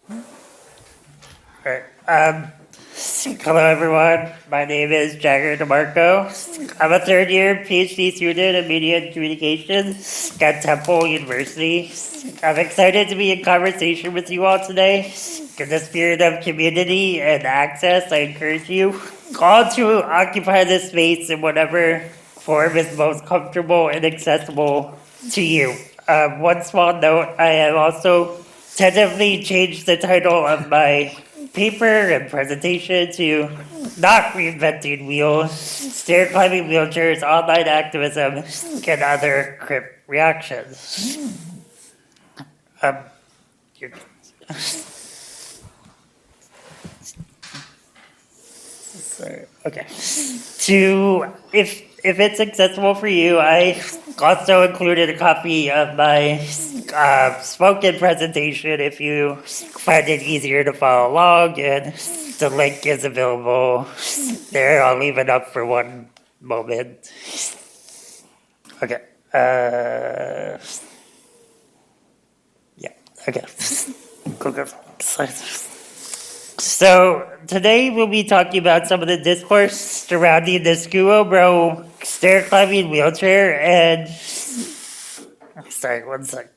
Right. Hello, everyone. My name is Jaggar DeMarco. I'm a third-year PhD student in media and communications at Temple University. I'm excited to be in conversation with you all today. In the spirit of community and access, I encourage you all to occupy this space in whatever form is most comfortable and accessible to you. One small note, I have also tentatively changed the title of my paper and presentation to Not Reinventing Wheels, Stair Climbing Wheelchairs, Online Activism, and Other Crip Reactions. Um, you're- Sorry. Okay. If it's accessible for you, I also included a copy of my spoken presentation if you find it easier to follow along, and the link is available there. I'll leave it up for one moment. Okay. Yeah. Okay. Go. So today we'll be talking about some of the discourse surrounding the Skuo Bro stair climbing wheelchair and sorry, one sec.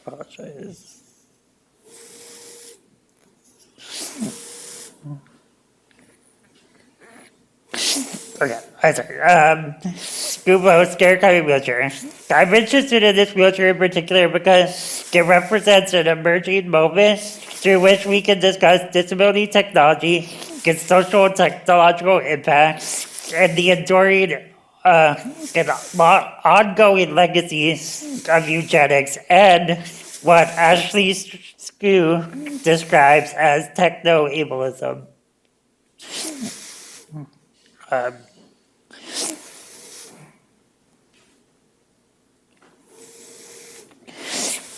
Apologize. Okay, I'm sorry. Scuba stair climbing wheelchair. I'm interested in this wheelchair in particular because it represents an emerging moment through which we can discuss disability technology, its social and technological impacts, and the enduring and ongoing legacies of eugenics and what Ashley Scu describes as techno-ableism.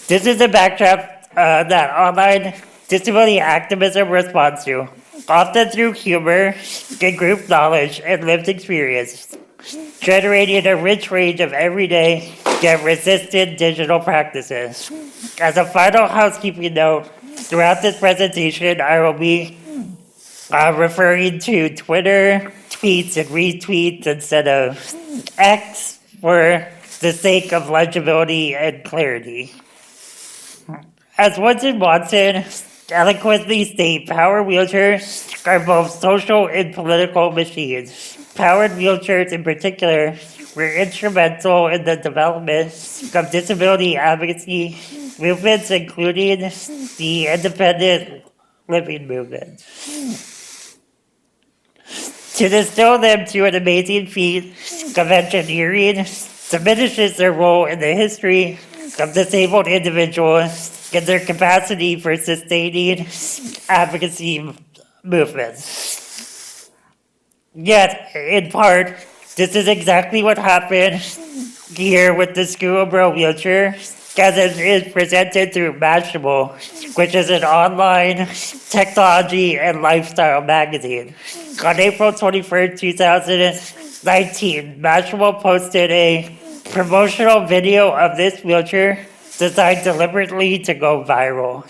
This is a backdrop that online disability activism responds to, often through humor, and group knowledge, and lived experience, generating a rich range of everyday yet resistant digital practices. As a final housekeeping note, throughout this presentation, I will be referring to Twitter tweets and retweets instead of X for the sake of legibility and clarity. As Woodson Watson eloquently state, power wheelchairs are both social and political machines. Powered wheelchairs in particular were instrumental in the development of disability advocacy movements, including the independent living movement. To distill them to an amazing feat of engineering diminishes their role in the history of disabled individuals and their capacity for sustaining advocacy movements. Yet, in part, this is exactly what happened here with the Skuo Bro wheelchair, as it is presented through Mashable, which is an online technology and lifestyle magazine. On April 21st, 2019, Mashable posted a promotional video of this wheelchair designed deliberately to go viral,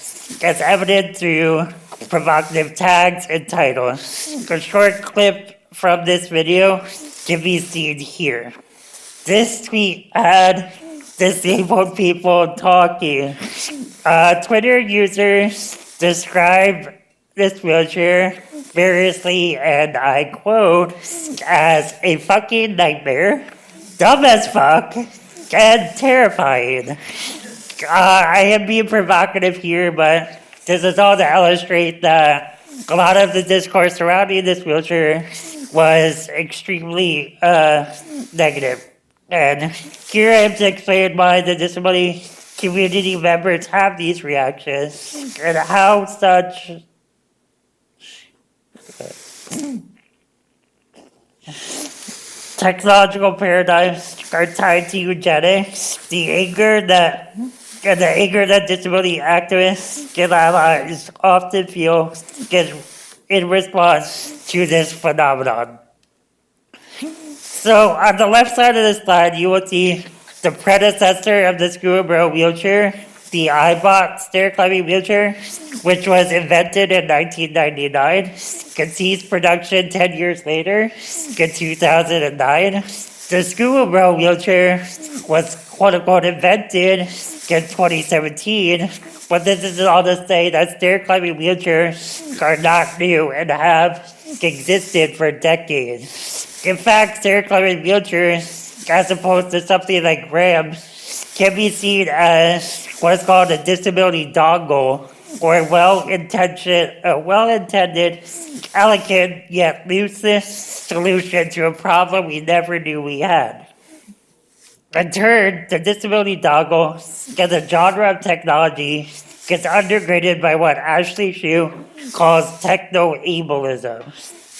as evident through provocative tags and titles. A short clip from this video can be seen here. This tweet had disabled people talking. Twitter users describe this wheelchair variously, and I quote, as a fucking nightmare, dumb as fuck, and terrifying. I am being provocative here, but this is all to illustrate that a lot of the discourse surrounding this wheelchair was extremely negative. And here I am to explain why the disability community members have these reactions and how such technological paradigms are tied to eugenics, the anger that disability activists and allies often feel in response to this phenomenon. So on the left side of the slide, you will see the predecessor of the School Bro wheelchair, the iBot stair climbing wheelchair, which was invented in 1999, could cease production 10 years later in 2009. The School Bro wheelchair was quote unquote invented in 2017, but this is all to say that stair climbing wheelchairs are not new and have existed for decades. In fact, stair climbing wheelchairs, as opposed to something like ramps, can be seen as what's called a disability dongle, or a well-intended, elegant yet useless solution to a problem we never knew we had. In turn, the disability dongle, as a genre of technology, gets undergirded by what Ashley Shue calls techno-ableism.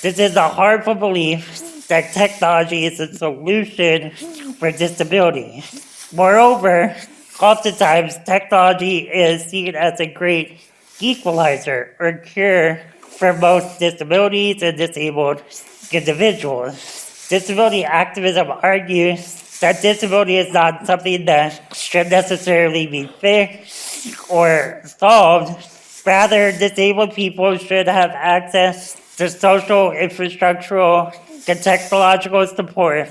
This is a harmful belief that technology is a solution for disability. Moreover, oftentimes technology is seen as a great equalizer or cure for most disabilities and disabled individuals. Disability activism argues that disability is not something that should necessarily be fixed or solved. Rather, disabled people should have access to social, infrastructural, and technological support,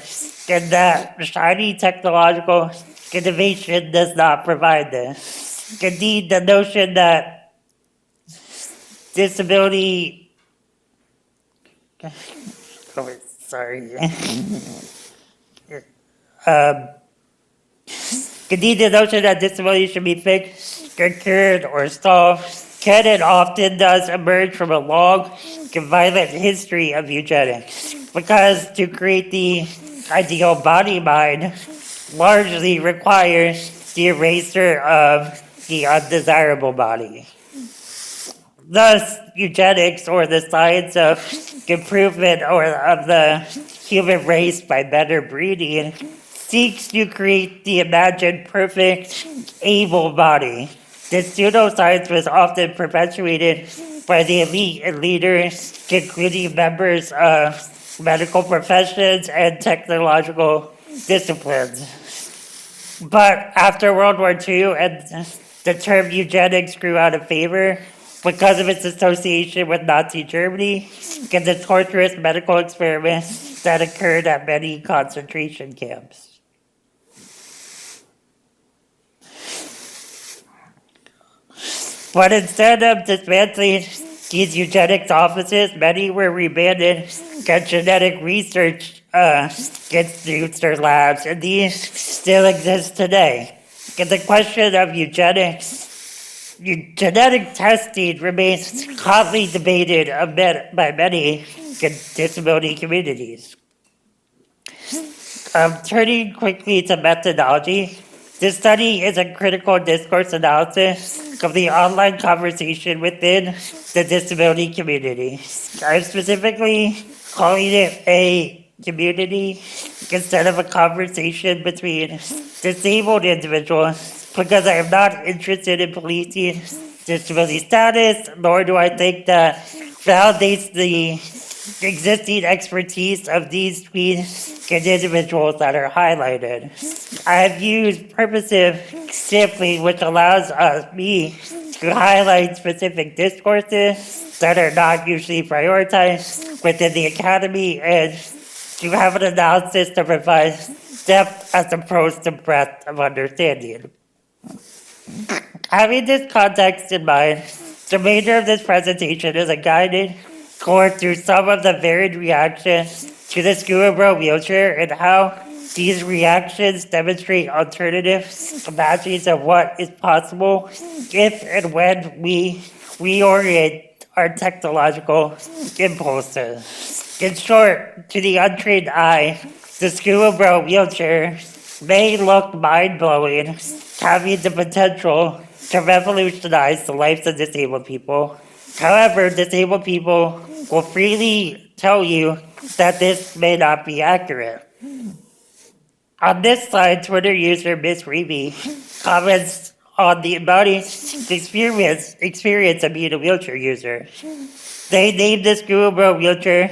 and that shiny technological innovation does not provide this. Indeed, the notion that disability... Indeed, the notion that disability should be fixed, or cured, or solved can and often does emerge from a long and violent history of eugenics. Because to create the ideal body-mind largely requires the erasure of the undesirable body. Thus, eugenics, or the science of improvement or of the human race by better breeding, seeks to create the imagined perfect, able body. This pseudoscience was often perpetuated by the elite and leaders, including members of medical professions and technological disciplines. But after World War II, and the term eugenics grew out of favor because of its association with Nazi Germany and the torturous medical experiments that occurred at many concentration camps. But instead of dismantling these eugenics offices, many were rebranded as genetic research institutes or labs, and these still exist today. And the question of eugenics, genetic testing remains hotly debated by many in disability communities. Turning quickly to methodology, this study is a critical discourse analysis of the online conversation within the disability community. I'm specifically calling it a community instead of a conversation between disabled individuals because I am not interested in policing disability status, nor do I think that validates the existing expertise of these tweets and individuals that are highlighted. I have used purposive sampling, which allows me to highlight specific discourses that are not usually prioritized within the academy and to have an analysis to provide depth as opposed to breadth of understanding. Having this context in mind, the remainder of this presentation is a guided tour through some of the varied reactions to the School Bro wheelchair and how these reactions demonstrate alternative imaginings of what is possible if and when we reorient our technological impulses. In short, to the untrained eye, the School Bro wheelchair may look mind-blowing, having the potential to revolutionize the lives of disabled people. However, disabled people will freely tell you that this may not be accurate. On this slide, Twitter user Miss Reeby comments on the embodied experience of being a wheelchair user. They named the School Bro wheelchair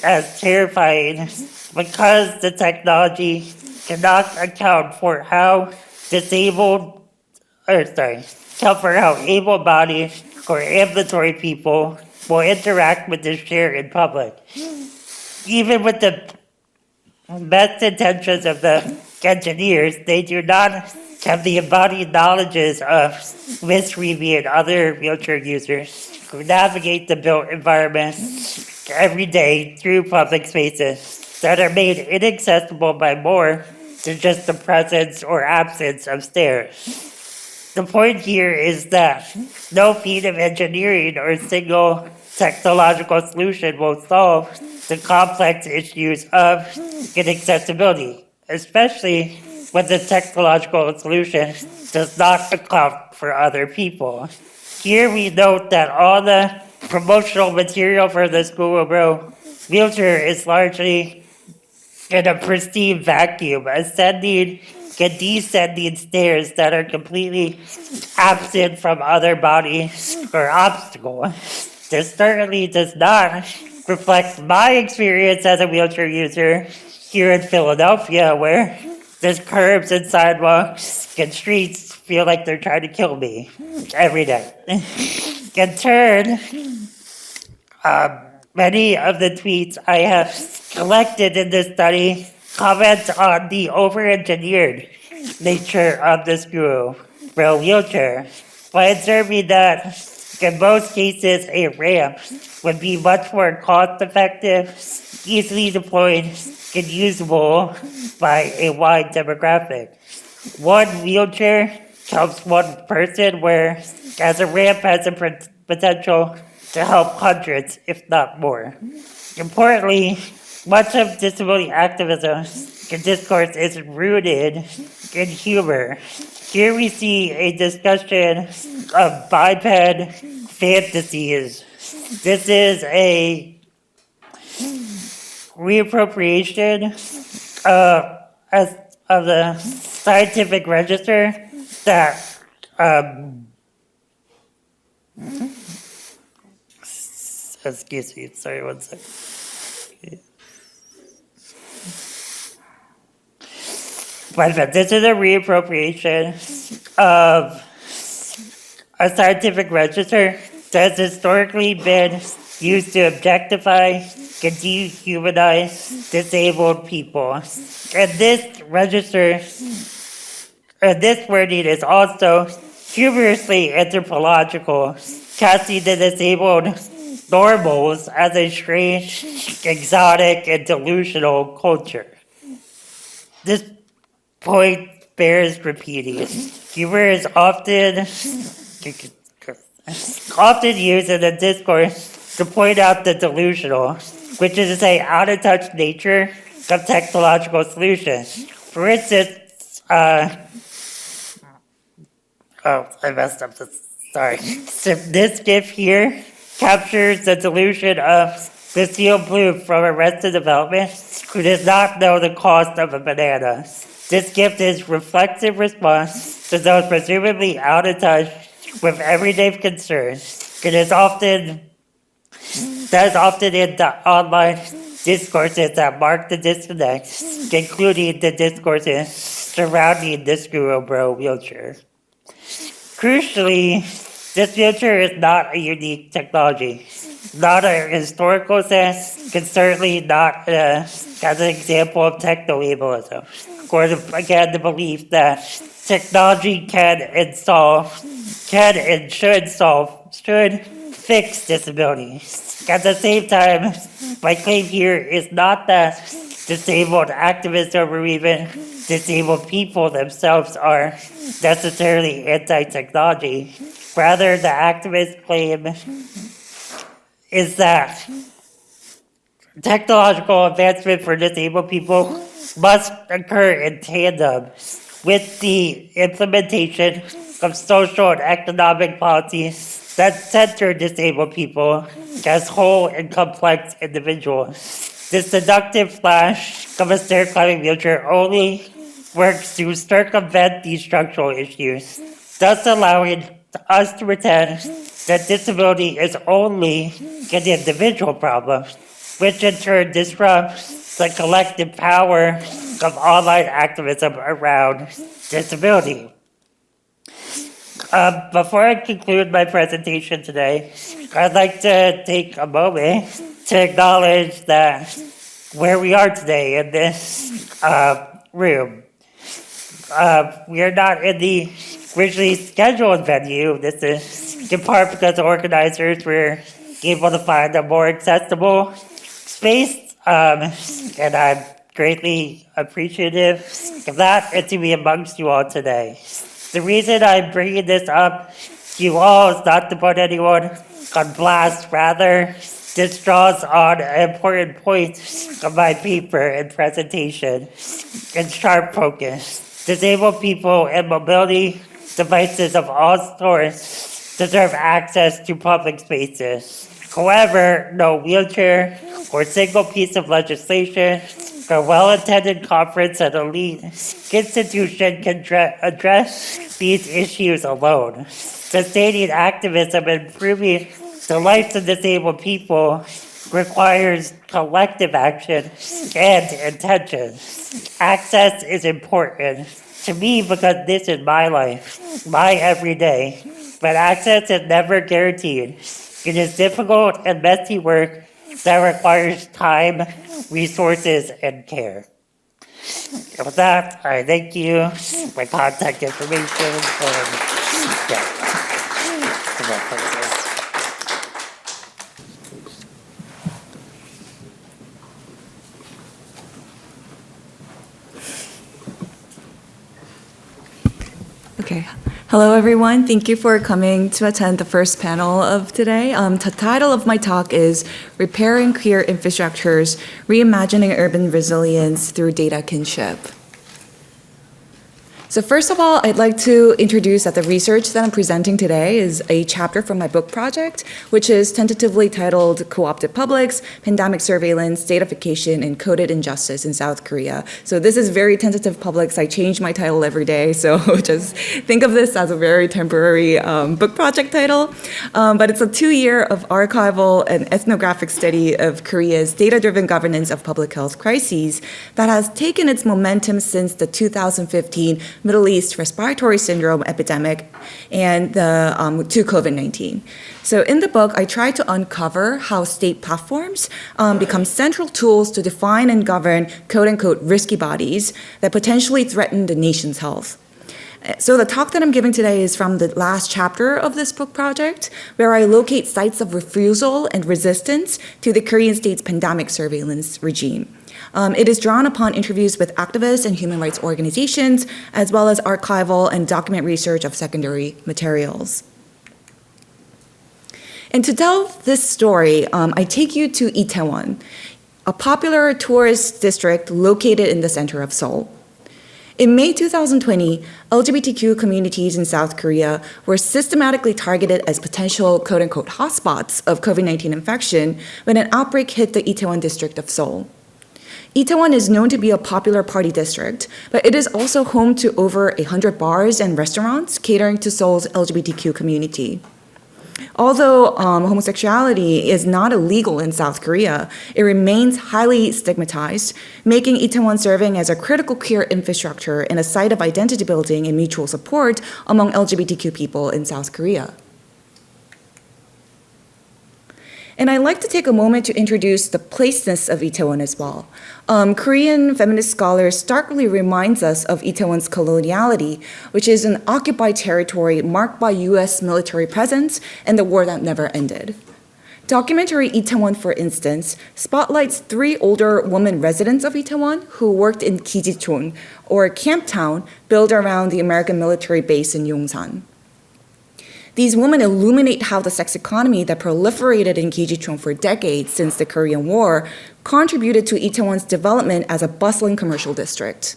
as terrifying because the technology cannot account for how able-bodied or ambulatory people will interact with this share in public. Even with the best intentions of the engineers, they do not have the embodied knowledges of Miss Reeby and other wheelchair users who navigate the built environments every day through public spaces that are made inaccessible by more than just the presence or absence of stairs. The point here is that no feat of engineering or single technological solution will solve the complex issues of inaccessibility, especially when the technological solution does not account for other people. Here we note that all the promotional material for the School of Row wheelchair is largely in a pristine vacuum, ascending and descending stairs that are completely absent from other bodies or obstacles. This certainly does not reflect my experience as a wheelchair user here in Philadelphia, where there's curbs and sidewalks and streets feel like they're trying to kill me every day. In turn, many of the tweets I have collected in this study comment on the over-engineered nature of the School Row wheelchair by observing that in most cases a ramp would be much more cost-effective, easily deployed, and usable by a wide demographic. One wheelchair helps one person, whereas a ramp has the potential to help hundreds, if not more. Importantly, much of disability activism and discourse is rooted in humor. Here we see a discussion of biped fantasies. This is a reappropriation of the scientific register that excuse me, sorry, one second. But this is a reappropriation of a scientific register that has historically been used to objectify and dehumanize disabled people. And this register, this wording is also humorously anthropological, casting the disabled normals as a strange, exotic, and delusional culture. This point bears repeating. Humor is often used in the discourse to point out the delusional, which is to say out-of-touch nature of technological solutions. For instance, I messed up this, sorry. So this GIF here captures the delusion of Lucille Bloom from Arrested Development, who does not know the cost of a banana. This gift is reflexive response to those presumably out of touch with everyday concerns. That is often in the online discourses that mark the disconnect, including the discourses surrounding the School of Row wheelchair. Crucially, this wheelchair is not a unique technology. Not a historical sense, and certainly not as an example of techno-ableism. Or again, the belief that technology can and should fix disabilities. At the same time, my claim here is not that disabled activism or even disabled people themselves are necessarily anti-technology. Rather, the activist claim is that technological advancement for disabled people must occur in tandem with the implementation of social and economic policies that center disabled people as whole and complex individuals. This seductive flash of a stair climbing wheelchair only works to circumvent these structural issues, thus allowing us to pretend that disability is only an individual problem, which in turn disrupts the collective power of online activism around disability. Before I conclude my presentation today, I'd like to take a moment to acknowledge that where we are today in this room. We are not in the originally scheduled venue. This is in part because the organizers were able to find a more accessible space, and I'm greatly appreciative of that and to be amongst you all today. The reason I'm bringing this up to you all is not to put anyone on blast, rather, this draws on an important point of my paper and presentation in sharp focus. Disabled people and mobility devices of all sorts deserve access to public spaces. However, no wheelchair or single piece of legislation or well-attended conference at elite institution can address these issues alone. Sustaining activism and improving the lives of disabled people requires collective action and intention. Access is important to me because this is my life, my everyday, but access is never guaranteed. It is difficult and messy work that requires time, resources, and care. And with that, I thank you. My contact information, and yeah. Okay. Hello, everyone. Thank you for coming to attend the first panel of today. The title of my talk is Repairing Queer Infrastructures, Reimagining Urban Resilience Through Data Kinship. So first of all, I'd like to introduce that the research that I'm presenting today is a chapter from my book project, which is tentatively titled Co-opted Publics, Pandemic Surveillance, Datafication, and Coded Injustice in South Korea. So this is very tentative publics. I change my title every day, so just think of this as a very temporary book project title. But it's a 2-year of archival and ethnographic study of Korea's data-driven governance of public health crises that has taken its momentum since the 2015 Middle East respiratory syndrome epidemic and to COVID-19. So in the book, I try to uncover how state platforms become central tools to define and govern quote-unquote risky bodies that potentially threaten the nation's health. So the talk that I'm giving today is from the last chapter of this book project, where I locate sites of refusal and resistance to the Korean state's pandemic surveillance regime. It is drawn upon interviews with activists and human rights organizations, as well as archival and document research of secondary materials. And to tell this story, I take you to Itaewon, a popular tourist district located in the center of Seoul. In May 2020, LGBTQ communities in South Korea were systematically targeted as potential quote-unquote hotspots of COVID-19 infection when an outbreak hit the Itaewon district of Seoul. Itaewon is known to be a popular party district, but it is also home to over 100 bars and restaurants catering to Seoul's LGBTQ community. Although homosexuality is not illegal in South Korea, it remains highly stigmatized, making Itaewon serving as a critical queer infrastructure and a site of identity building and mutual support among LGBTQ people in South Korea. And I'd like to take a moment to introduce the placeness of Itaewon as well. Korean feminist scholars starkly reminds us of Itaewon's coloniality, which is an occupied territory marked by US military presence and the war that never ended. Documentary Itaewon, for instance, spotlights 3 older women residents of Itaewon who worked in Kijichon, or a camp town built around the American military base in Yongsan. These women illuminate how the sex economy that proliferated in Kijichon for decades since the Korean War contributed to Itaewon's development as a bustling commercial district.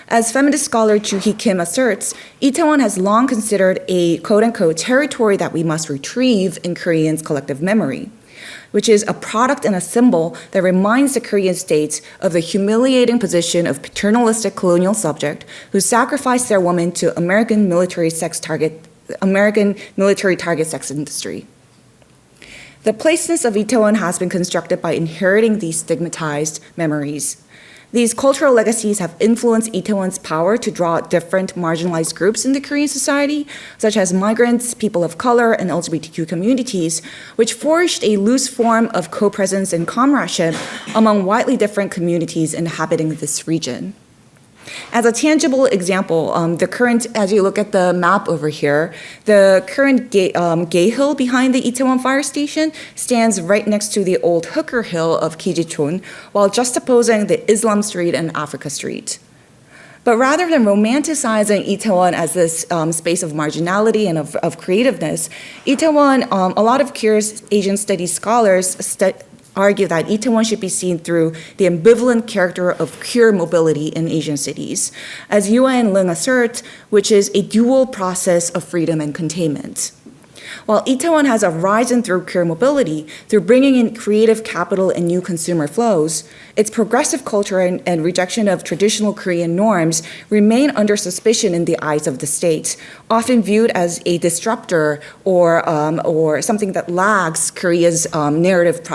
As feminist scholar Joo-hee Kim asserts, Itaewon has long considered a quote-unquote territory that we must retrieve in Koreans' collective memory, which is a product and a symbol that reminds the Korean states of the humiliating position of paternalistic colonial subject who sacrificed their women to American military target sex industry. The placeness of Itaewon has been constructed by inheriting these stigmatized memories. These cultural legacies have influenced Itaewon's power to draw different marginalized groups in the Korean society, such as migrants, people of color, and LGBTQ communities, which forged a loose form of co-presence and comradeship among widely different communities inhabiting this region. As a tangible example, as you look at the map over here, the current Gay Hill behind the Itaewon Fire Station stands right next to the old Hooker Hill of Kijichon, while juxtaposing the Islam Street and Africa Street. But rather than romanticizing Itaewon as this space of marginality and of creativeness, Itaewon, a lot of queer Asian studies scholars argue that Itaewon should be seen through the ambivalent character of queer mobility in Asian cities, as Yua and Leung assert, which is a dual process of freedom and containment. While Itaewon has arisen through queer mobility, through bringing in creative capital and new consumer flows, its progressive culture and rejection of traditional Korean norms remain under suspicion in the eyes of the state, often viewed as a disruptor or something that lags Korea's narrative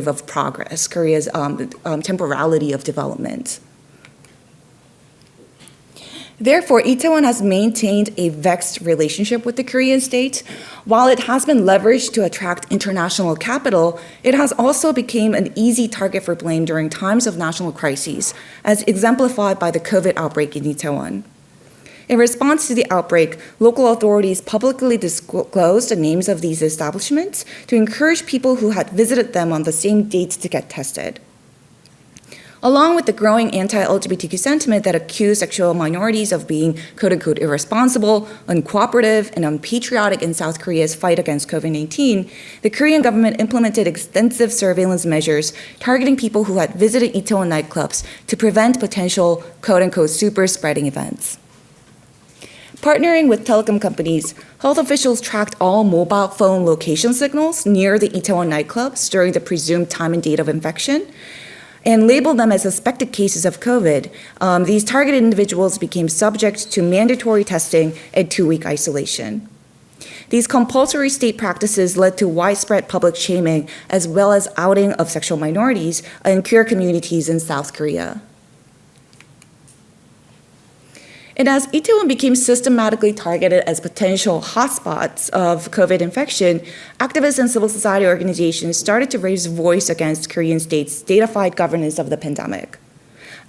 of progress, Korea's temporality of development. Therefore, Itaewon has maintained a vexed relationship with the Korean state. While it has been leveraged to attract international capital, it has also become an easy target for blame during times of national crises, as exemplified by the COVID outbreak in Itaewon. In response to the outbreak, local authorities publicly disclosed the names of these establishments to encourage people who had visited them on the same date to get tested. Along with the growing anti-LGBTQ sentiment that accused sexual minorities of being quote-unquote irresponsible, uncooperative, and unpatriotic in South Korea's fight against COVID-19, the Korean government implemented extensive surveillance measures targeting people who had visited Itaewon nightclubs to prevent potential quote-unquote super spreading events. Partnering with telecom companies, health officials tracked all mobile phone location signals near the Itaewon nightclubs during the presumed time and date of infection, and labeled them as suspected cases of COVID. These targeted individuals became subject to mandatory testing and 2-week isolation. These compulsory state practices led to widespread public shaming as well as outing of sexual minorities and queer communities in South Korea. And as Itaewon became systematically targeted as potential hotspots of COVID infection, activists and civil society organizations started to raise voice against Korean state's datafied governance of the pandemic.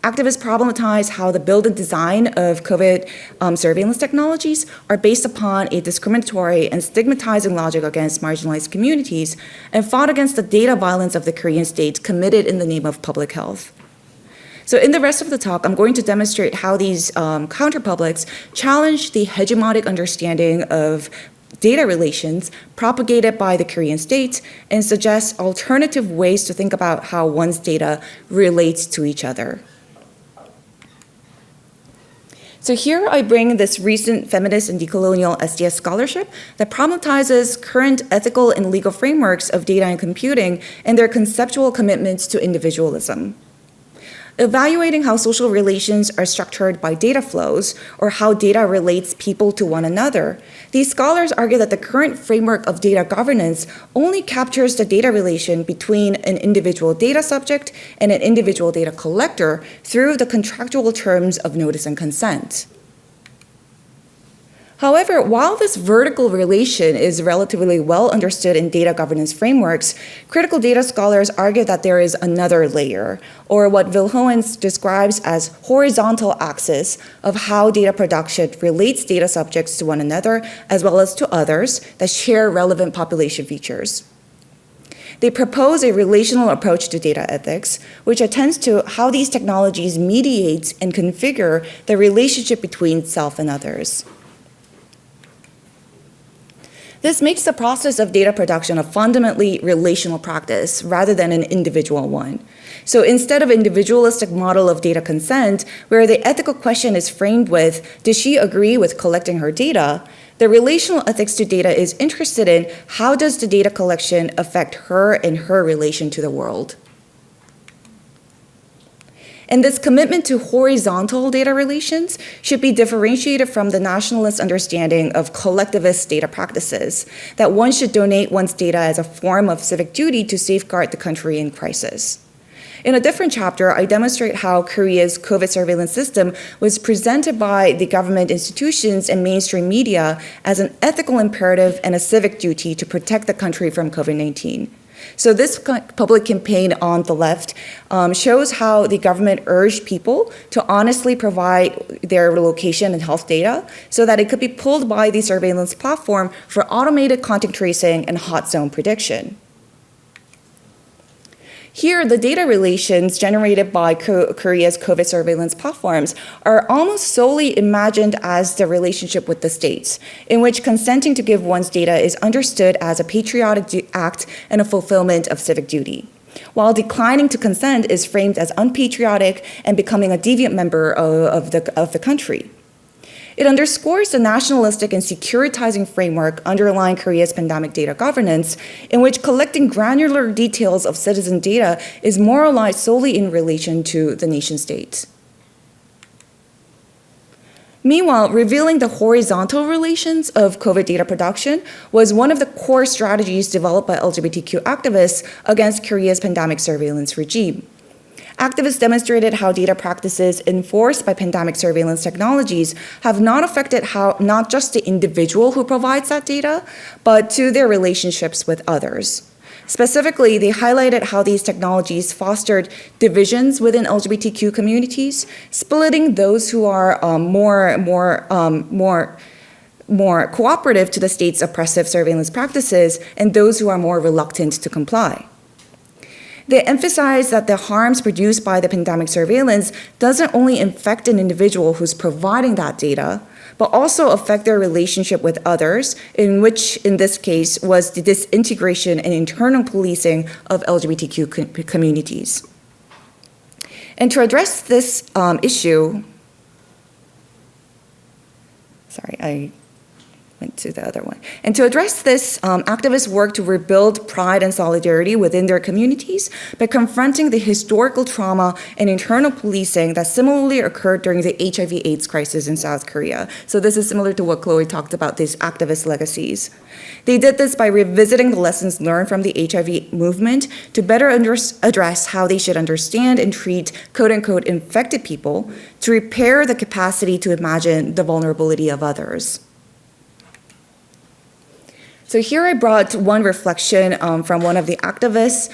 Activists problematize how the build and design of COVID surveillance technologies are based upon a discriminatory and stigmatizing logic against marginalized communities and fought against the data violence of the Korean state committed in the name of public health. So in the rest of the talk, I'm going to demonstrate how these counterpublics challenge the hegemonic understanding of data relations propagated by the Korean state and suggest alternative ways to think about how one's data relates to each other. So here I bring this recent feminist and decolonial SDS scholarship that problematizes current ethical and legal frameworks of data and computing and their conceptual commitments to individualism. Evaluating how social relations are structured by data flows or how data relates people to one another, these scholars argue that the current framework of data governance only captures the data relation between an individual data subject and an individual data collector through the contractual terms of notice and consent. However, while this vertical relation is relatively well understood in data governance frameworks, critical data scholars argue that there is another layer, or what Vilhoens describes as horizontal axis of how data production relates data subjects to one another as well as to others that share relevant population features. They propose a relational approach to data ethics, which attends to how these technologies mediate and configure the relationship between self and others. This makes the process of data production a fundamentally relational practice rather than an individual one. So instead of an individualistic model of data consent, where the ethical question is framed with, does she agree with collecting her data? The relational ethics to data is interested in how does the data collection affect her and her relation to the world? And this commitment to horizontal data relations should be differentiated from the nationalist understanding of collectivist data practices, that one should donate one's data as a form of civic duty to safeguard the country in crisis. In a different chapter, I demonstrate how Korea's COVID surveillance system was presented by the government institutions and mainstream media as an ethical imperative and a civic duty to protect the country from COVID-19. So this public campaign on the left shows how the government urged people to honestly provide their location and health data so that it could be pulled by the surveillance platform for automated contact tracing and hot zone prediction. Here, the data relations generated by Korea's COVID surveillance platforms are almost solely imagined as the relationship with the states, in which consenting to give one's data is understood as a patriotic act and a fulfillment of civic duty, while declining to consent is framed as unpatriotic and becoming a deviant member of the country. It underscores the nationalistic and securitizing framework underlying Korea's pandemic data governance, in which collecting granular details of citizen data is moralized solely in relation to the nation state. Meanwhile, revealing the horizontal relations of COVID data production was one of the core strategies developed by LGBTQ activists against Korea's pandemic surveillance regime. Activists demonstrated how data practices enforced by pandemic surveillance technologies have not affected not just the individual who provides that data, but to their relationships with others. Specifically, they highlighted how these technologies fostered divisions within LGBTQ communities, splitting those who are more cooperative to the state's oppressive surveillance practices and those who are more reluctant to comply. They emphasize that the harms produced by the pandemic surveillance doesn't only infect an individual who's providing that data, but also affect their relationship with others, in which, in this case, was the disintegration and internal policing of LGBTQ communities. And to address this issue, I went to the other one. And to address this, activists work to rebuild pride and solidarity within their communities by confronting the historical trauma and internal policing that similarly occurred during the HIV/AIDS crisis in South Korea. So this is similar to what Chloe talked about, these activist legacies. They did this by revisiting the lessons learned from the HIV movement to better address how they should understand and treat quote-unquote infected people, to repair the capacity to imagine the vulnerability of others. So here I brought one reflection from one of the activists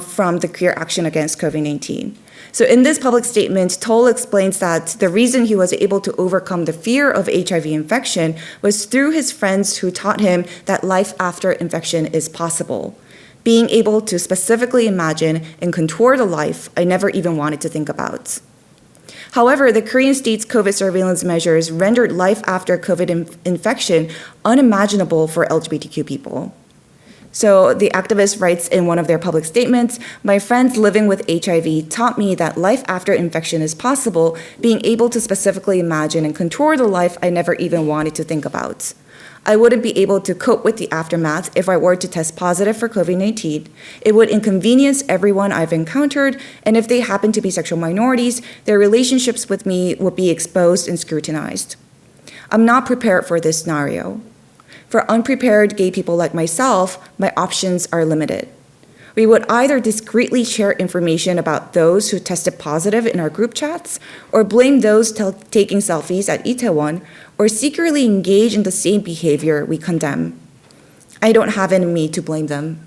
from the Queer Action Against COVID-19. So in this public statement, Toll explains that the reason he was able to overcome the fear of HIV infection was through his friends who taught him that life after infection is possible, being able to specifically imagine and contour the life I never even wanted to think about. However, the Korean state's COVID surveillance measures rendered life after COVID infection unimaginable for LGBTQ people. So the activist writes in one of their public statements, "My friends living with HIV taught me that life after infection is possible, being able to specifically imagine and contour the life I never even wanted to think about. I wouldn't be able to cope with the aftermath if I were to test positive for COVID-19. It would inconvenience everyone I've encountered, and if they happen to be sexual minorities, their relationships with me would be exposed and scrutinized. I'm not prepared for this scenario. For unprepared gay people like myself, my options are limited. We would either discreetly share information about those who tested positive in our group chats, or blame those taking selfies at Itaewon, or secretly engage in the same behavior we condemn. I don't have it in me to blame them."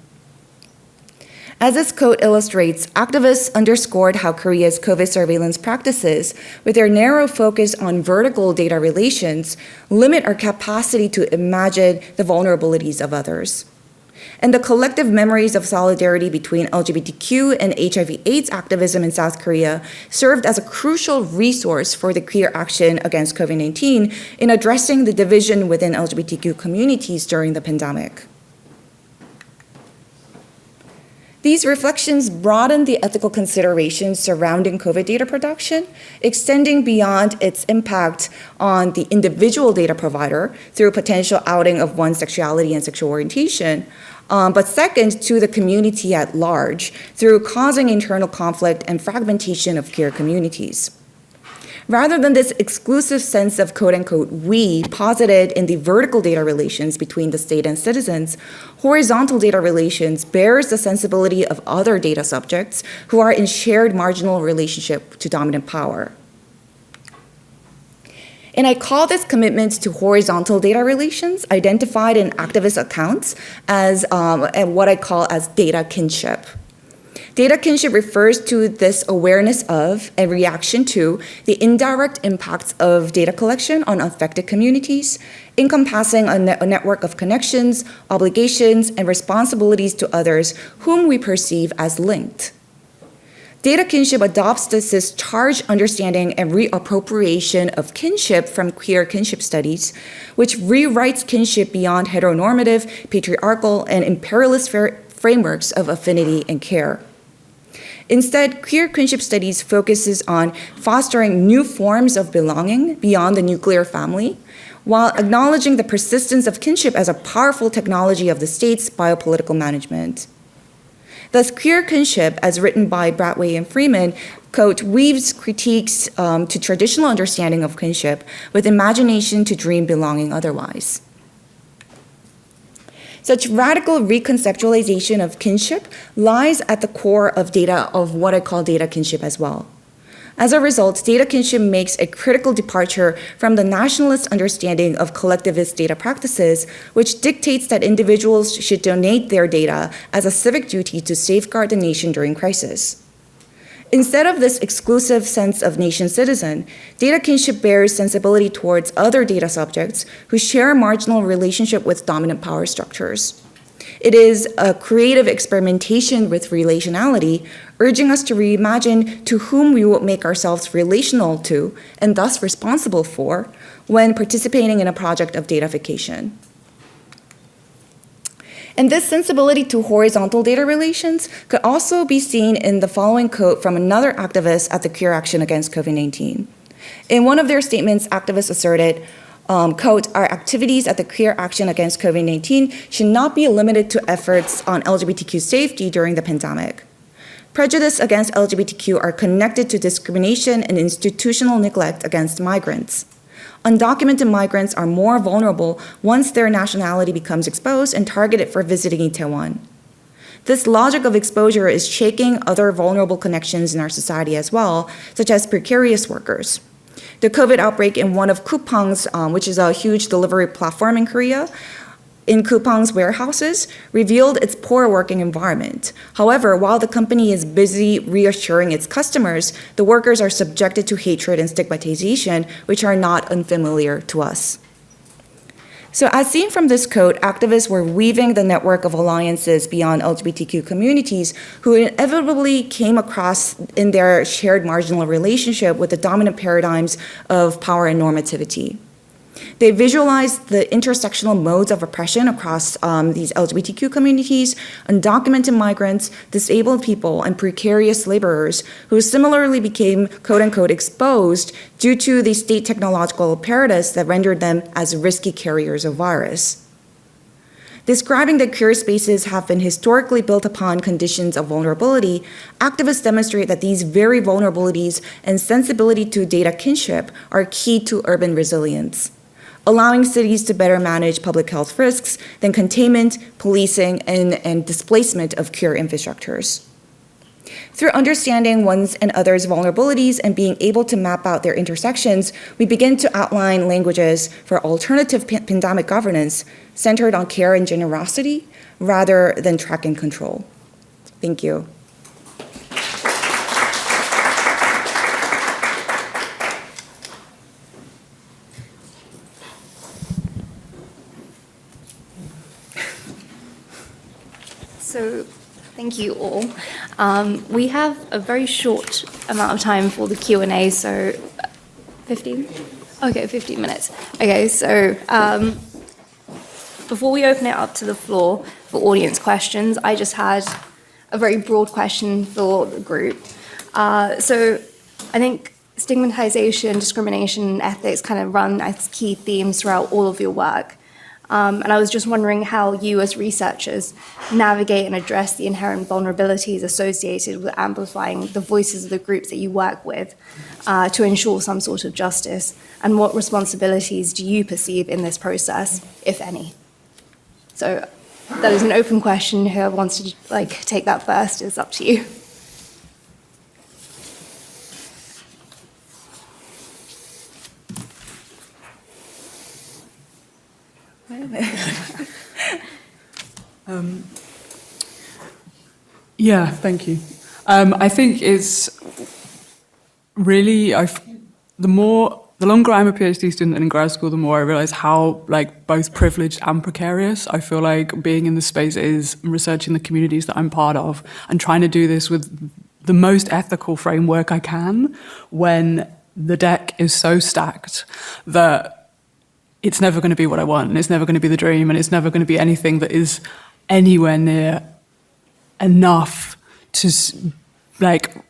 As this quote illustrates, activists underscored how Korea's COVID surveillance practices, with their narrow focus on vertical data relations, limit our capacity to imagine the vulnerabilities of others. And the collective memories of solidarity between LGBTQ and HIV/AIDS activism in South Korea served as a crucial resource for the Queer Action Against COVID-19 in addressing the division within LGBTQ communities during the pandemic. These reflections broaden the ethical considerations surrounding COVID data production, extending beyond its impact on the individual data provider through potential outing of one's sexuality and sexual orientation, but second, to the community at large through causing internal conflict and fragmentation of queer communities. Rather than this exclusive sense of quote-unquote we posited in the vertical data relations between the state and citizens, horizontal data relations bears the sensibility of other data subjects who are in shared marginal relationship to dominant power. And I call this commitment to horizontal data relations identified in activist accounts as what I call as data kinship. Data kinship refers to this awareness of and reaction to the indirect impacts of data collection on affected communities, encompassing a network of connections, obligations, and responsibilities to others whom we perceive as linked. Data kinship adopts this charged understanding and reappropriation of kinship from queer kinship studies, which rewrites kinship beyond heteronormative, patriarchal, and imperialist frameworks of affinity and care. Instead, queer kinship studies focuses on fostering new forms of belonging beyond the nuclear family, while acknowledging the persistence of kinship as a powerful technology of the state's biopolitical management. Thus, queer kinship, as written by Bradway and Freeman, quote, weaves critiques to traditional understanding of kinship with imagination to dream belonging otherwise. Such radical reconceptualization of kinship lies at the core of what I call data kinship as well. As a result, data kinship makes a critical departure from the nationalist understanding of collectivist data practices, which dictates that individuals should donate their data as a civic duty to safeguard the nation during crisis. Instead of this exclusive sense of nation citizen, data kinship bears sensibility towards other data subjects who share a marginal relationship with dominant power structures. It is a creative experimentation with relationality, urging us to reimagine to whom we will make ourselves relational to and thus responsible for when participating in a project of datafication. And this sensibility to horizontal data relations could also be seen in the following quote from another activist at the Queer Action Against COVID-19. In one of their statements, activists asserted, quote, our activities at the Queer Action Against COVID-19 should not be limited to efforts on LGBTQ safety during the pandemic. Prejudice against LGBTQ are connected to discrimination and institutional neglect against migrants. Undocumented migrants are more vulnerable once their nationality becomes exposed and targeted for visiting Itaewon. This logic of exposure is shaking other vulnerable connections in our society as well, such as precarious workers. The COVID outbreak in one of Coupang's, which is a huge delivery platform in Korea, in Coupang's warehouses, revealed its poor working environment. However, while the company is busy reassuring its customers, the workers are subjected to hatred and stigmatization, which are not unfamiliar to us. So as seen from this quote, activists were weaving the network of alliances beyond LGBTQ communities who inevitably came across in their shared marginal relationship with the dominant paradigms of power and normativity. They visualized the intersectional modes of oppression across these LGBTQ communities, undocumented migrants, disabled people, and precarious laborers who similarly became quote-unquote exposed due to the state technological apparatus that rendered them as risky carriers of virus. Describing that queer spaces have been historically built upon conditions of vulnerability, activists demonstrate that these very vulnerabilities and sensibility to data kinship are key to urban resilience, allowing cities to better manage public health risks than containment, policing, and displacement of queer infrastructures. Through understanding one's and others' vulnerabilities and being able to map out their intersections, we begin to outline languages for alternative pandemic governance centered on care and generosity rather than track and control. Thank you. So, thank you all. We have a very short amount of time for the Q&A, so 15? Okay, 15 minutes. Okay, so before we open it up to the floor for audience questions, I just had a very broad question for the group. So I think stigmatization, discrimination, and ethics kind of run as key themes throughout all of your work. And I was just wondering how you as researchers navigate and address the inherent vulnerabilities associated with amplifying the voices of the groups that you work with to ensure some sort of justice, and what responsibilities do you perceive in this process, if any? So that is an open question. Whoever wants to take that first is up to you. Yeah, thank you. I think it's really, the longer I'm a PhD student and in grad school, the more I realize how both privileged and precarious I feel like being in this space is, researching the communities that I'm part of, and trying to do this with the most ethical framework I can when the deck is so stacked that it's never going to be what I want, and it's never going to be the dream, and it's never going to be anything that is anywhere near enough to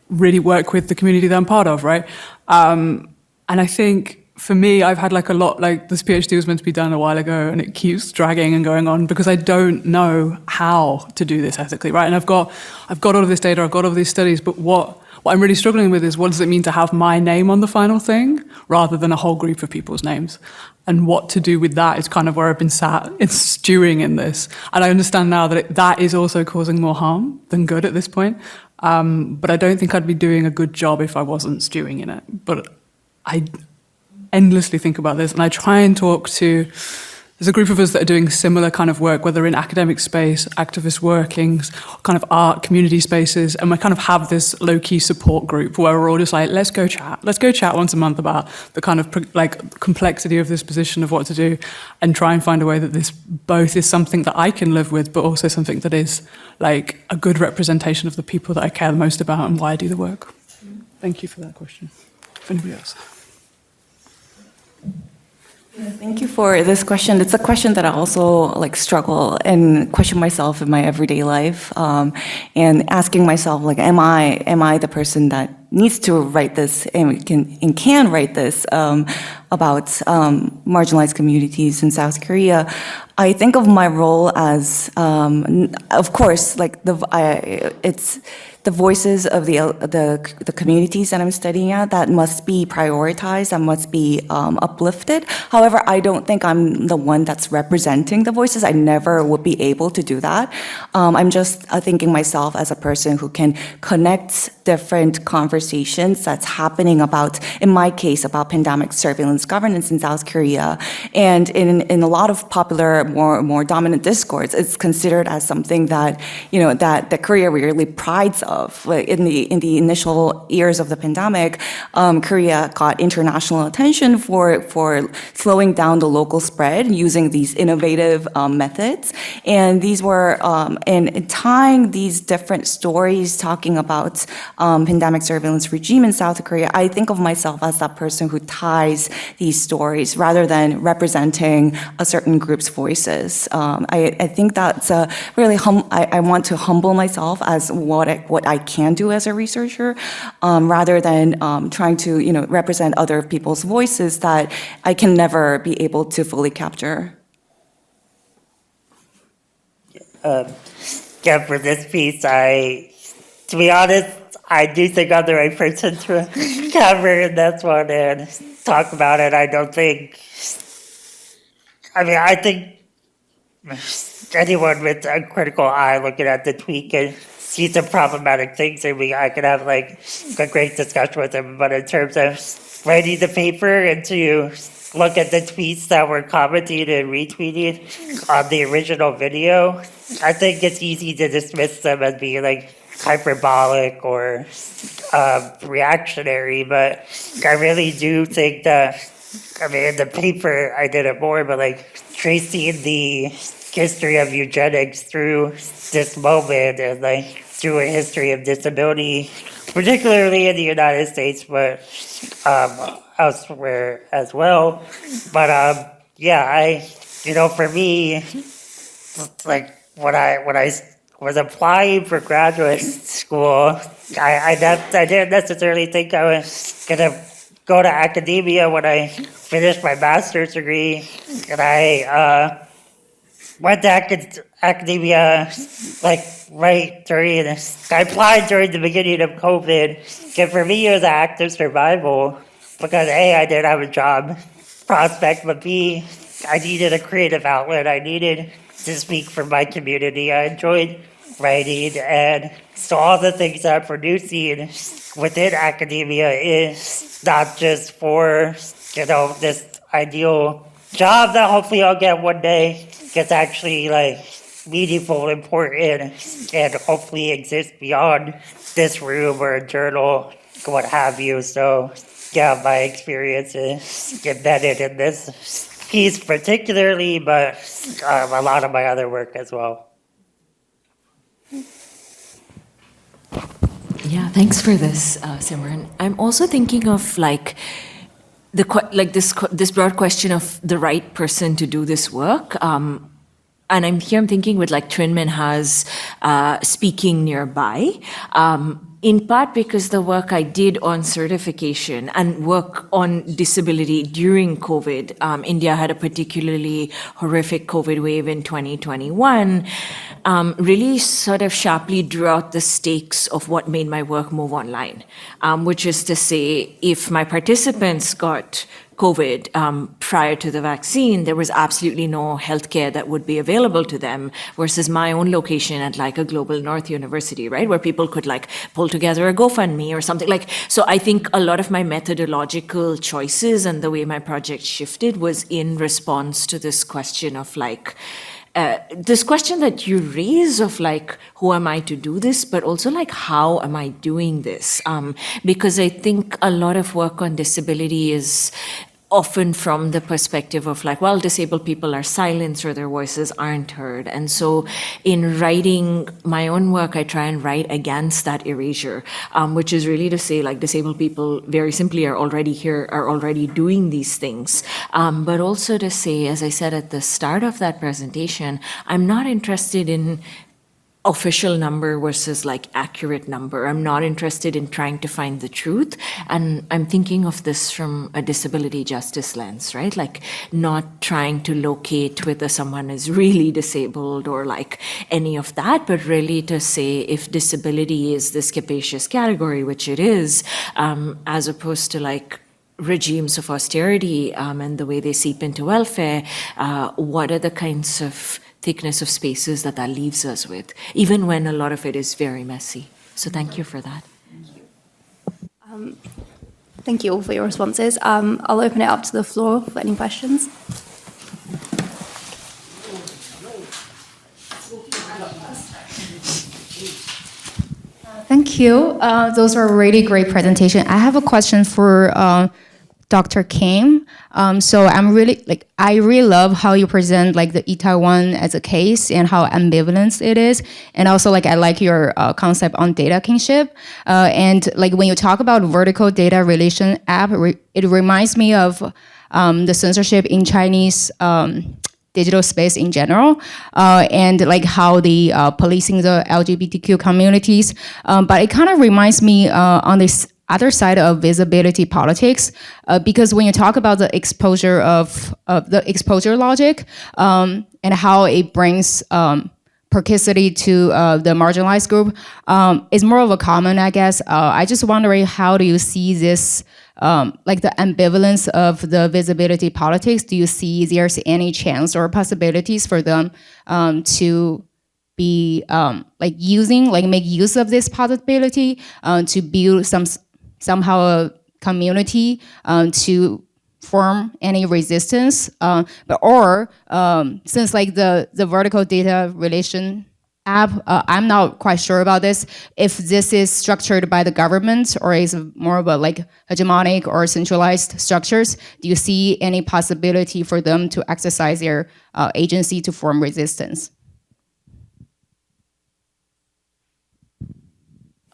really work with the community that I'm part of, right? And I think for me, I've had a lot, this PhD was meant to be done a while ago, and it keeps dragging and going on because I don't know how to do this ethically, right? And I've got all of this data, I've got all of these studies, but what I'm really struggling with is, what does it mean to have my name on the final thing rather than a whole group of people's names? And what to do with that is kind of where I've been sat, it's stewing in this. And I understand now that that is also causing more harm than good at this point. But I don't think I'd be doing a good job if I wasn't stewing in it. But I endlessly think about this, and I try and talk to, there's a group of us that are doing similar kind of work, whether in academic space, activist workings, kind of art, community spaces, and we kind of have this low-key support group where we're all just let's go chat once a month about the kind of complexity of this position of what to do, and try and find a way that this both is something that I can live with, but also something that is a good representation of the people that I care the most about and why I do the work. Thank you for that question. If anybody else. Thank you for this question. It's a question that I also struggle and question myself in my everyday life, and asking myself am I the person that needs to write this and can write this about marginalized communities in South Korea. I think of my role as, of course, it's the voices of the communities that I'm studying at that must be prioritized, that must be uplifted. However, I don't think I'm the one that's representing the voices. I never would be able to do that. I'm just thinking myself as a person who can connect different conversations that's happening about, in my case, about pandemic surveillance governance in South Korea. And in a lot of popular, more dominant discourse, it's considered as something that, that Korea really prides of. In the initial years of the pandemic, Korea got international attention for slowing down the local spread using these innovative methods. And these were, and tying these different stories talking about pandemic surveillance regime in South Korea, I think of myself as that person who ties these stories rather than representing a certain group's voices. I think that's really, I want to humble myself as what I can do as a researcher, rather than trying to represent other people's voices that I can never be able to fully capture. Yeah, for this piece, to be honest, I do think I'm the right person to cover this one and talk about it. I think anyone with a critical eye looking at the tweet can see some problematic things, and I could have a great discussion with them. But in terms of writing the paper and to look at the tweets that were commented and retweeted on the original video, I think it's easy to dismiss them as being hyperbolic or reactionary. But I really do think that, in the paper I did it more, but tracing the history of eugenics through this moment and through a history of disability, particularly in the United States, but elsewhere as well. But for me, when I was applying for graduate school, I didn't necessarily think I was gonna go to academia when I finished my master's degree, and I went to academia like right during this. I applied during the beginning of COVID, and for me it was an act of survival because A, I didn't have a job prospect, but B, I needed a creative outlet. I needed to speak for my community. I enjoyed writing, and so all the things that I'm producing within academia is not just for, this ideal job that hopefully I'll get one day. It's actually like meaningful, important, and hopefully exists beyond this room or a journal, what have you. So yeah, my experience is embedded in this piece particularly, but a lot of my other work as well. Yeah, thanks for this, Simron. I'm also thinking of this broad question of the right person to do this work. And I'm thinking with like Trinh Minh Ha's speaking nearby. In part because the work I did on certification and work on disability during COVID, India had a particularly horrific COVID wave in 2021, really sort of sharply drew out the stakes of what made my work move online, which is to say, if my participants got COVID prior to the vaccine, there was absolutely no healthcare that would be available to them versus my own location at like a global North university, right? Where people could like pull together a GoFundMe or something like. So I think a lot of my methodological choices and the way my project shifted was in response to this question of like, this question that you raise of like, who am I to do this, but also like, how am I doing this? Because I think a lot of work on disability is often from the perspective of like, well, disabled people are silenced or their voices aren't heard. And so in writing my own work, I try and write against that erasure, which is really to say like disabled people very simply are already here, are already doing these things. But also to say, as I said at the start of that presentation, I'm not interested in official number versus like accurate number. I'm not interested in trying to find the truth. And I'm thinking of this from a disability justice lens, right? Like not trying to locate whether someone is really disabled or like any of that, but really to say if disability is this capacious category, which it is, as opposed to like regimes of austerity and the way they seep into welfare, what are the kinds of thickness of spaces that leaves us with, even when a lot of it is very messy. So thank you for that. Thank you all for your responses. I'll open it up to the floor for any questions. Thank you. Those are really great presentation. I have a question for Dr. Kim. So I really love how you present like the Itaewon as a case and how ambivalent it is. And also like I like your concept on data kinship. And like when you talk about vertical data relation app, it reminds me of the censorship in Chinese digital space in general, and like how the policing the LGBTQ communities. But it kind of reminds me on this other side of visibility politics, because when you talk about the exposure of the exposure logic and how it brings percusity to the marginalized group, is more of a common, I guess. I just wondering, how do you see this, like the ambivalence of the visibility politics? Do you see there's any chance or possibilities for them to be make use of this possibility to build somehow a community to form any resistance, since like the vertical data relation app, I'm not quite sure about this, if this is structured by the government or is more of a like hegemonic or centralized structures. Do you see any possibility for them to exercise their agency to form resistance?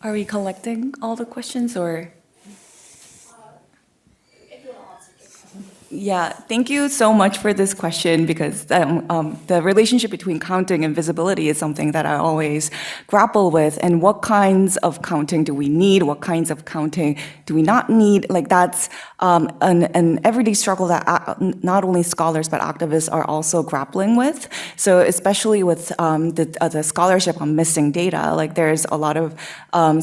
Are we collecting all the questions or? Yeah, thank you so much for this question because the relationship between counting and visibility is something that I always grapple with. And what kinds of counting do we need? What kinds of counting do we not need? Like that's an everyday struggle that not only scholars but activists are also grappling with. So especially with the scholarship on missing data, like there's a lot of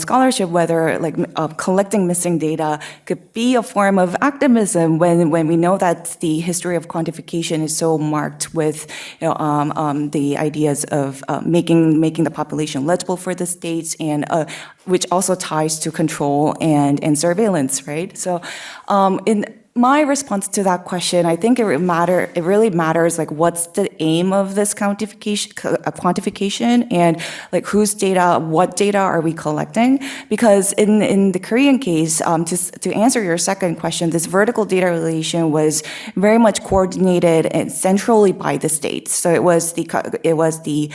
scholarship whether like collecting missing data could be a form of activism when we know that the history of quantification is so marked with the ideas of making the population legible for the states and which also ties to control and surveillance, right? So in my response to that question, I think it really matters like what's the aim of this quantification and like whose data, what data are we collecting? Because in the Korean case, to answer your second question, this vertical data relation was very much coordinated and centrally by the states. So it was the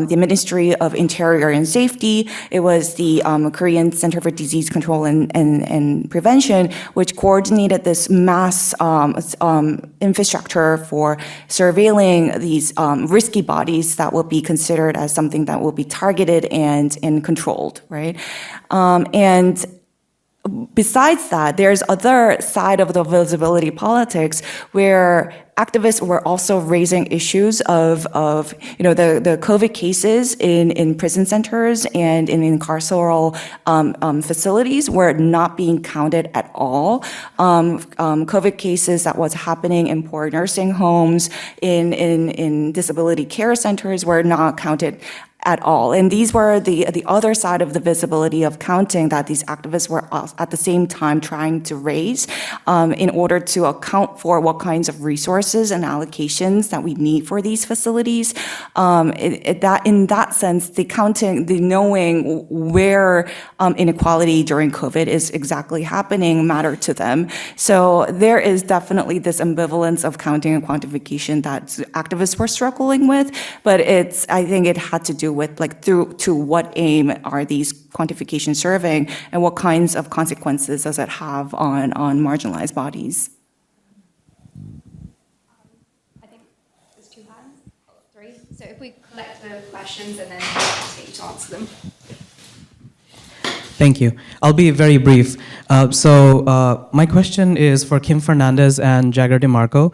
Ministry of Interior and Safety, it was the Korean Center for Disease Control and Prevention, which coordinated this mass infrastructure for surveilling these risky bodies that will be considered as something that will be targeted and controlled, right? And besides that, there's other side of the visibility politics where activists were also raising issues of the COVID cases in prison centers and in carceral facilities were not being counted at all. COVID cases that was happening in poor nursing homes, in disability care centers were not counted at all. And these were the other side of the visibility of counting that these activists were at the same time trying to raise in order to account for what kinds of resources and allocations that we need for these facilities. In that sense, the counting, the knowing where inequality during COVID is exactly happening mattered to them. So there is definitely this ambivalence of counting and quantification that activists were struggling with, but I think it had to do with like to what aim are these quantifications serving and what kinds of consequences does it have on marginalized bodies. I think there's 2 hands, 3. So if we collect the questions and then ask you to answer them. Thank you. I'll be very brief. My question is for Kim Fernandez and Jaggar DeMarco.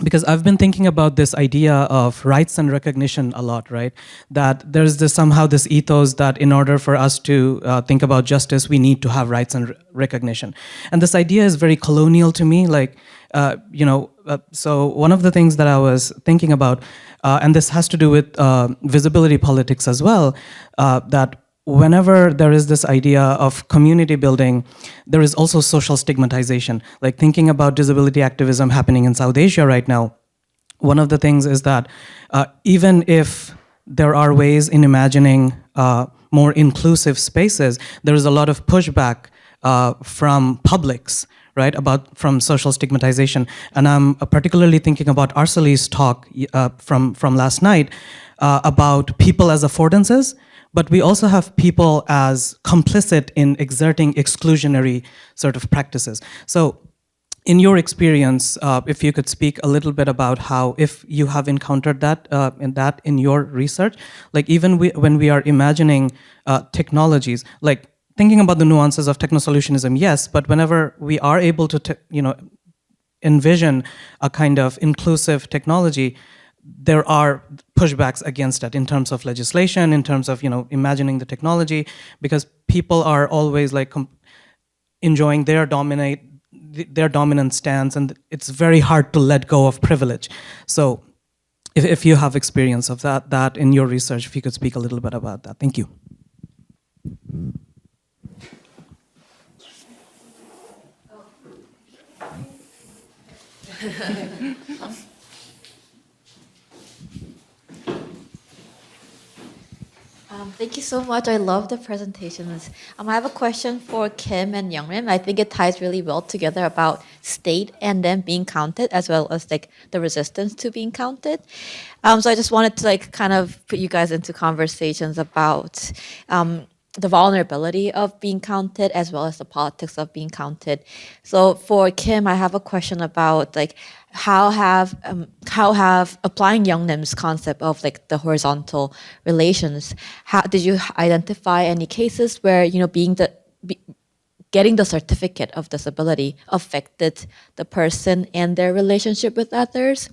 Because I've been thinking about this idea of rights and recognition a lot, right? That there's somehow this ethos that in order for us to think about justice, we need to have rights and recognition. And this idea is very colonial to me, like, so one of the things that I was thinking about, and this has to do with visibility politics as well, that whenever there is this idea of community building, there is also social stigmatization. Like thinking about disability activism happening in South Asia right now, one of the things is that even if there are ways in imagining more inclusive spaces, there is a lot of pushback from publics, right, from social stigmatization. And I'm particularly thinking about Arceli's talk from last night about people as affordances, but we also have people as complicit in exerting exclusionary sort of practices. So in your experience, if you could speak a little bit about how, if you have encountered that in your research, like even when we are imagining technologies, like thinking about the nuances of technosolutionism, yes, but whenever we are able to envision a kind of inclusive technology, there are pushbacks against it in terms of legislation, in terms of imagining the technology, because people are always like enjoying their dominant stance, and it's very hard to let go of privilege. So, if you have experience of that in your research, if you could speak a little bit about that, thank you. Thank you so much. I love the presentations. I have a question for Kim and Youngrim. I think it ties really well together about state and then being counted, as well as like the resistance to being counted. So I just wanted to like kind of put you guys into conversations about the vulnerability of being counted as well as the politics of being counted. So for Kim, I have a question about like how have applying Youngrim's concept of like the horizontal relations. How did you identify any cases where getting the certificate of disability affected the person and their relationship with others?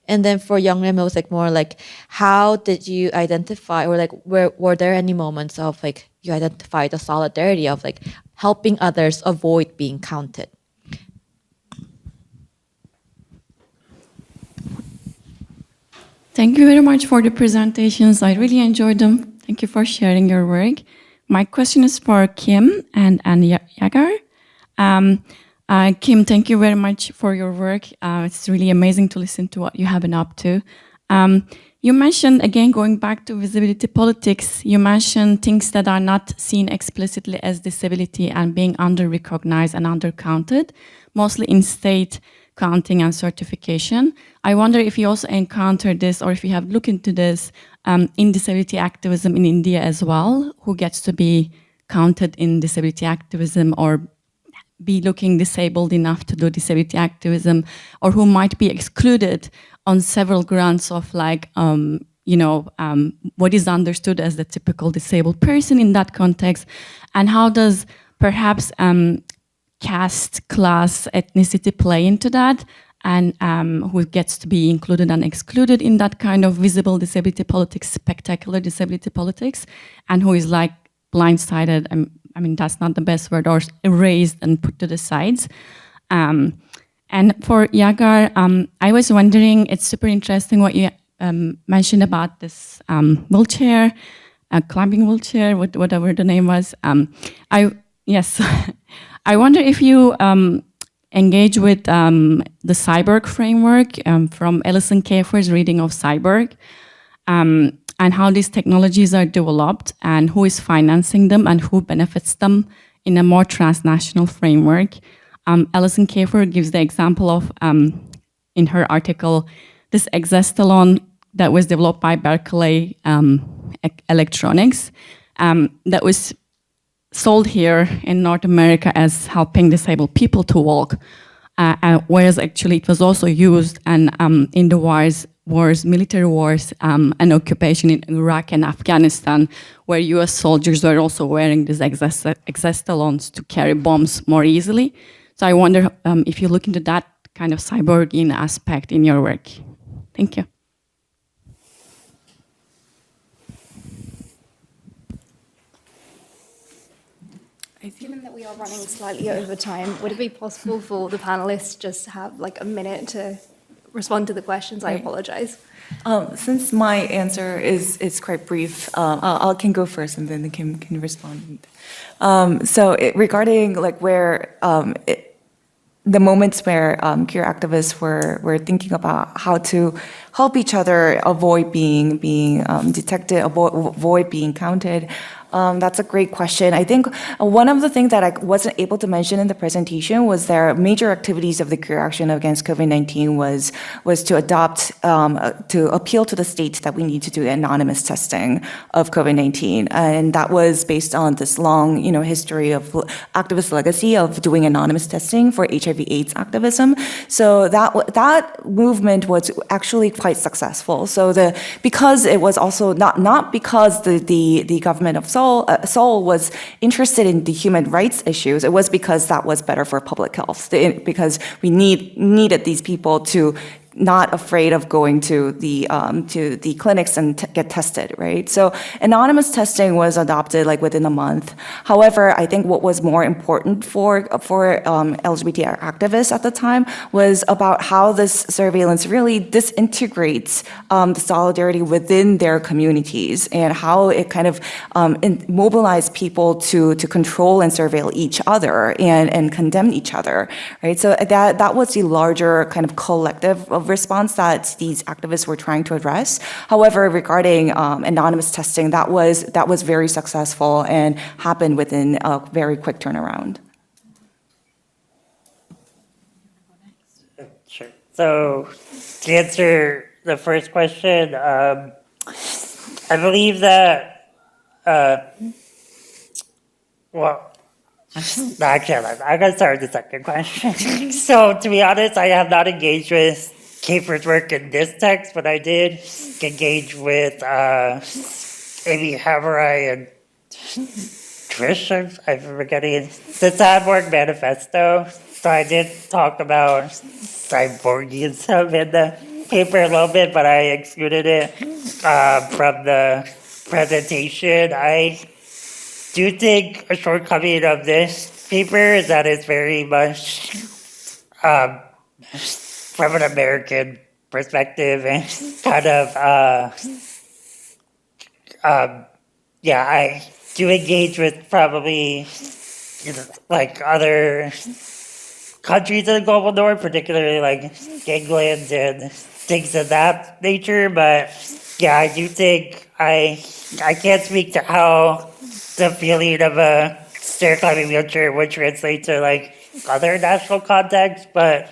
And then for Youngrim, it was like more like, how did you identify, or like, were there any moments of like you identify the solidarity of like helping others avoid being counted? Thank you very much for the presentations. I really enjoyed them. Thank you for sharing your work. My question is for Kim and Jaggar. Kim, thank you very much for your work. It's really amazing to listen to what you have been up to. You mentioned, again, going back to visibility politics, you mentioned things that are not seen explicitly as disability and being under-recognized and under-counted, mostly in state counting and certification. I wonder if you also encountered this, or if you have looked into this in disability activism in India as well, who gets to be counted in disability activism or be looking disabled enough to do disability activism, or who might be excluded on several grounds of like, what is understood as the typical disabled person in that context, and how does perhaps caste, class, ethnicity play into that, and who gets to be included and excluded in that kind of visible disability politics, spectacular disability politics, and who is like blindsided, I mean, that's not the best word, or erased and put to the sides. And for Jaggar, I was wondering, it's super interesting what you mentioned about this wheelchair, climbing wheelchair, whatever the name was. Yes, I wonder if you engage with the cyborg framework from Alison Kafer's reading of cyborg, and how these technologies are developed and who is financing them and who benefits them in a more transnational framework. Alison Kafer gives the example of, in her article, this exestalon that was developed by Berkeley Electronics that was sold here in North America as helping disabled people to walk, whereas actually it was also used and in the military wars, and occupation in Iraq and Afghanistan, where US soldiers were also wearing these exestalons to carry bombs more easily. So I wonder if you look into that kind of cyborging aspect in your work. Thank you. Given that we are running slightly over time, would it be possible for the panelists just to have like a minute to respond to the questions? I apologize. Since my answer is quite brief, I can go first and then Kim can respond. Regarding like where the moments where queer activists were thinking about how to help each other avoid being detected, avoid being counted. That's a great question. I think one of the things that I wasn't able to mention in the presentation was their major activities of the queer action against COVID-19 was to adopt, to appeal to the states that we need to do anonymous testing of COVID-19. And that was based on this long, history of activist legacy of doing anonymous testing for HIV/AIDS activism. So that movement was actually quite successful. So because it was also not because the government of Seoul was interested in the human rights issues. It was because that was better for public health. Because we needed these people to not afraid of going to the clinics and get tested, right? So anonymous testing was adopted like within a month. However, I think what was more important for LGBT activists at the time was about how this surveillance really disintegrates the solidarity within their communities and how it kind of mobilized people to control and surveil each other and condemn each other, right? So that was the larger kind of collective of response that these activists were trying to address. However, regarding anonymous testing, that was very successful and happened within a very quick turnaround. Sure. So to answer the first question, I believe that Well, actually, I'm going to start with the second question. So, to be honest, I have not engaged with Kiefer's work in this text, but I did engage with Amy Haverai and Trish, I'm forgetting, the Sadborg Manifesto. So I did talk about cyborgism stuff in the paper a little bit, but I excluded it from the presentation. I do think a shortcoming of this paper is that it's very much from an American perspective and kind of, I do engage with probably like other countries in the global north, particularly like England and things of that nature. But yeah, I do think I can't speak to how the feeling of a stair climbing wheelchair would translate to like other national contexts, but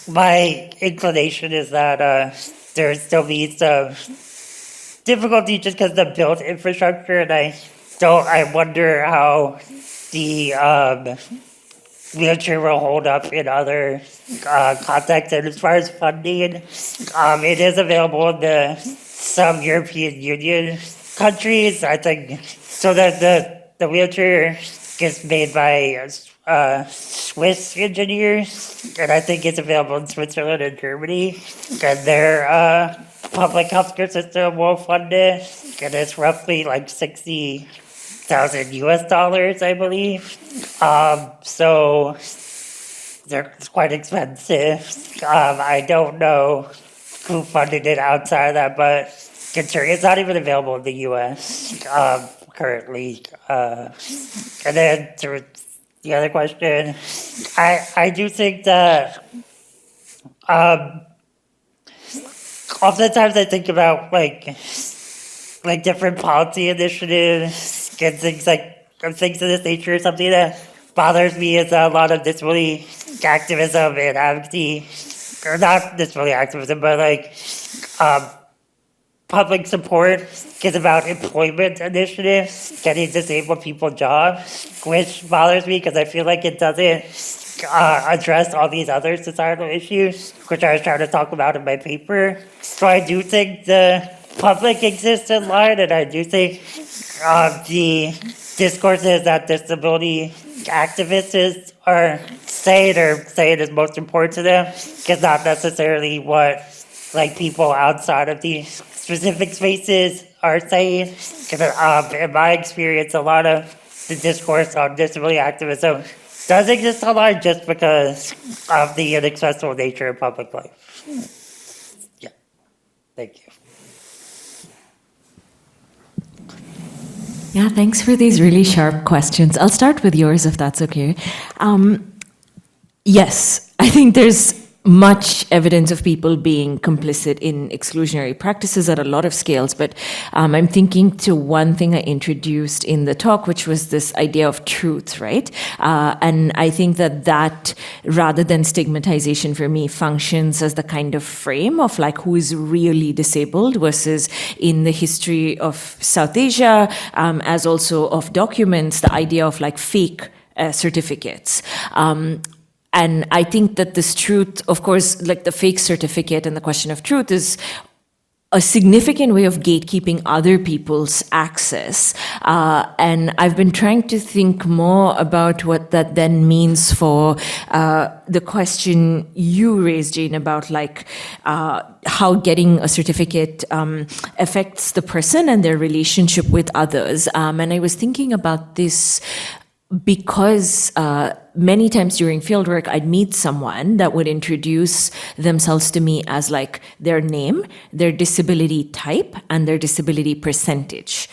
my inclination is that there still be some difficulty just because of the built infrastructure, and I wonder how the wheelchair will hold up in other contexts. And as far as funding, it is available in some European Union countries. I think so that the wheelchair gets made by Swiss engineers, and I think it's available in Switzerland and Germany, and their public healthcare system will fund it, and it's roughly like $60,000 I believe. So they're quite expensive. I don't know who funded it outside of that, but it's not even available in the U.S. Currently. And then to the other question, I do think that oftentimes I think about like different policy initiatives and things of this nature. Something that bothers me is a lot of disability activism and advocacy, or not disability activism, but like public support is about employment initiatives, getting disabled people jobs, which bothers me because I feel like it doesn't address all these other societal issues, which I was trying to talk about in my paper. So I do think the public exists in line, and I do think the discourses that disability activists are saying is most important to them is not necessarily what like people outside of these specific spaces are saying. In my experience, a lot of the discourse on disability activism does exist online just because of the inaccessible nature of public life. Yeah, thank you. Yeah, thanks for these really sharp questions. I'll start with yours if that's okay. Yes, I think there's much evidence of people being complicit in exclusionary practices at a lot of scales, but I'm thinking to one thing I introduced in the talk, which was this idea of truth, right? And I think that rather than stigmatization for me functions as the kind of frame of like who is really disabled versus in the history of South Asia, as also of documents, the idea of like fake certificates. And I think that this truth, of course, like the fake certificate and the question of truth is a significant way of gatekeeping other people's access. And I've been trying to think more about what that then means for the question you raised, Jane, about like how getting a certificate affects the person and their relationship with others. And I was thinking about this because many times during fieldwork, I'd meet someone that would introduce themselves to me as like their name, their disability type, and their disability percentage.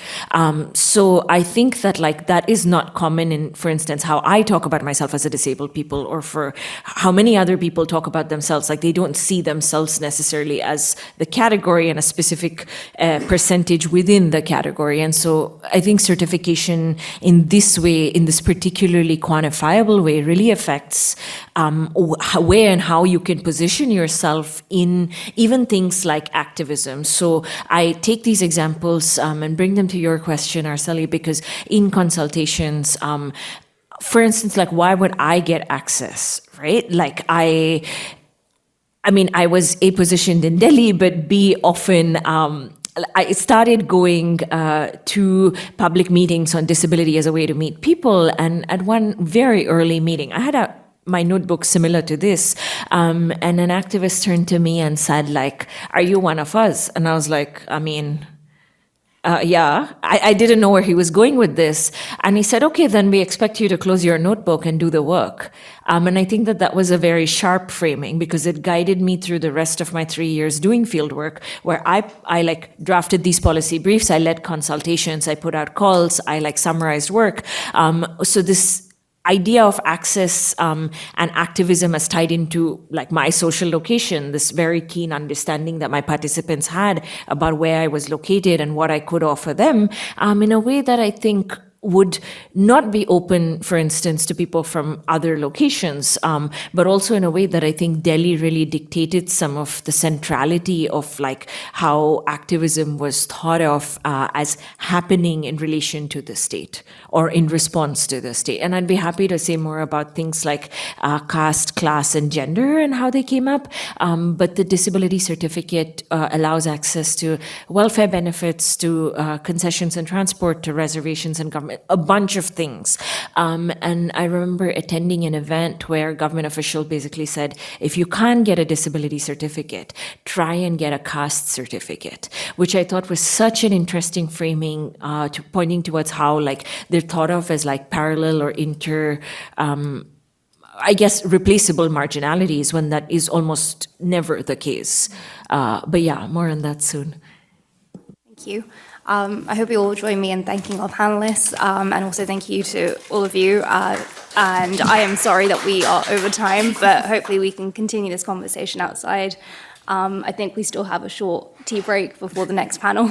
So I think that like that is not common in, for instance, how I talk about myself as a disabled people, or for how many other people talk about themselves. Like they don't see themselves necessarily as the category and a specific percentage within the category. And so I think certification in this way, in this particularly quantifiable way, way really affects where and how you can position yourself in even things like activism. So I take these examples and bring them to your question, Arceli, because in consultations, for instance, like why would I get access, right? Like I was A, positioned in Delhi, but B, often I started going to public meetings on disability as a way to meet people. And at one very early meeting, I had my notebook similar to this, and an activist turned to me and said, like, "Are you one of us?" And I was like, yeah, I didn't know where he was going with this. And he said, okay, then we expect you to close your notebook and do the work. And I think that was a very sharp framing because it guided me through the rest of my 3 years doing field work, where I like drafted these policy briefs, I led consultations, I put out calls, I like summarized work. So this idea of access and activism as tied into like my social location, this very keen understanding that my participants had about where I was located and what I could offer them, in a way that I think would not be open, for instance, to people from other locations, but also in a way that I think Delhi really dictated some of the centrality of like how activism was thought of as happening in relation to the state or in response to the state. And I'd be happy to say more about things like caste, class, and gender and how they came up. But the disability certificate allows access to welfare benefits, to concessions and transport, to reservations and government, a bunch of things. And I remember attending an event where a government official basically said, if you can't get a disability certificate, try and get a caste certificate, which I thought was such an interesting framing, pointing towards how like they're thought of as like parallel or replaceable marginalities when that is almost never the case. But yeah, more on that soon. Thank you. I hope you all join me in thanking our panelists, and also thank you to all of you. And I am sorry that we are over time, but hopefully we can continue this conversation outside. I think we still have a short tea break before the next panel.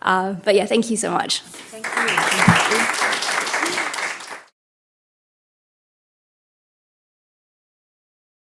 But yeah, thank you so much. Thank you.